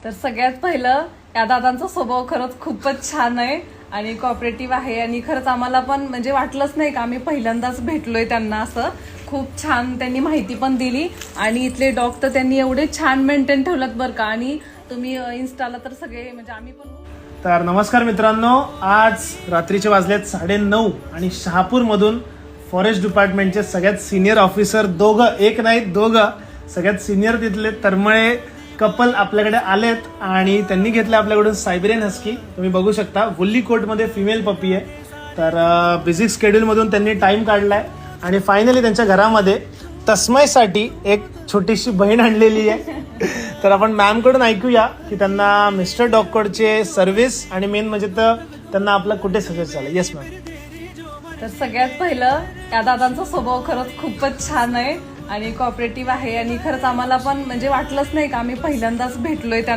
तर सगळ्यात पहिलं या दादांचा स्वभाव खरंच खूपच छान आहे आणि कॉपरेटिव्ह आहे आणि खरंच आम्हाला पण म्हणजे वाटलंच नाही का आम्ही पहिल्यांदाच भेटलोय त्यांना. असं खूप छान त्यांनी माहिती पण दिली आणि इथले डॉग तर त्यांनी एवढे छान मेंटेन ठेवलं बरं का. आणि तुम्ही इन्स्टाला तर सगळे म्हणजे आम्ही पण. तर नमस्कार मित्रांनो, आज रात्रीचे वाजलेत 9:30 आणि शहापूरमधून फॉरेस्ट डिपार्टमेंटचे सगळ्यात सिनियर ऑफिसर दोघं, एक नाही दोघं, सगळ्यात सिनियर तिथले तरमळे कपल आपल्याकडे आलेत आणि त्यांनी घेतलं आपल्याकडून सायबेरियन हस्की. तुम्ही बघू शकता वुल्ली कोटमध्ये फिमेल पपी आहे. तर बिझी स्केड्यूलमधून त्यांनी टाइम काढलाय आणि फायनली त्यांच्या घरामध्ये तस्मयसाठी एक छोटीशी बहीण आणलेली आहे. तर आपण मॅमकडून ऐकूया की त्यांना मिस्टर डॉग कोडचे सर्व्हिस आणि मेन म्हणजे तर त्यांना आपलं कुठे सजेस्ट झालं. Yes ma'am. तर सगळ्यात पहिलं या दादांचा स्वभाव खरंच खूपच छान आहे आणि कॉपरेटिव्ह आहे आणि खरंच आम्हाला पण म्हणजे वाटलंच नाही का आम्ही पहिल्यांदाच भेटलोय त्यांना.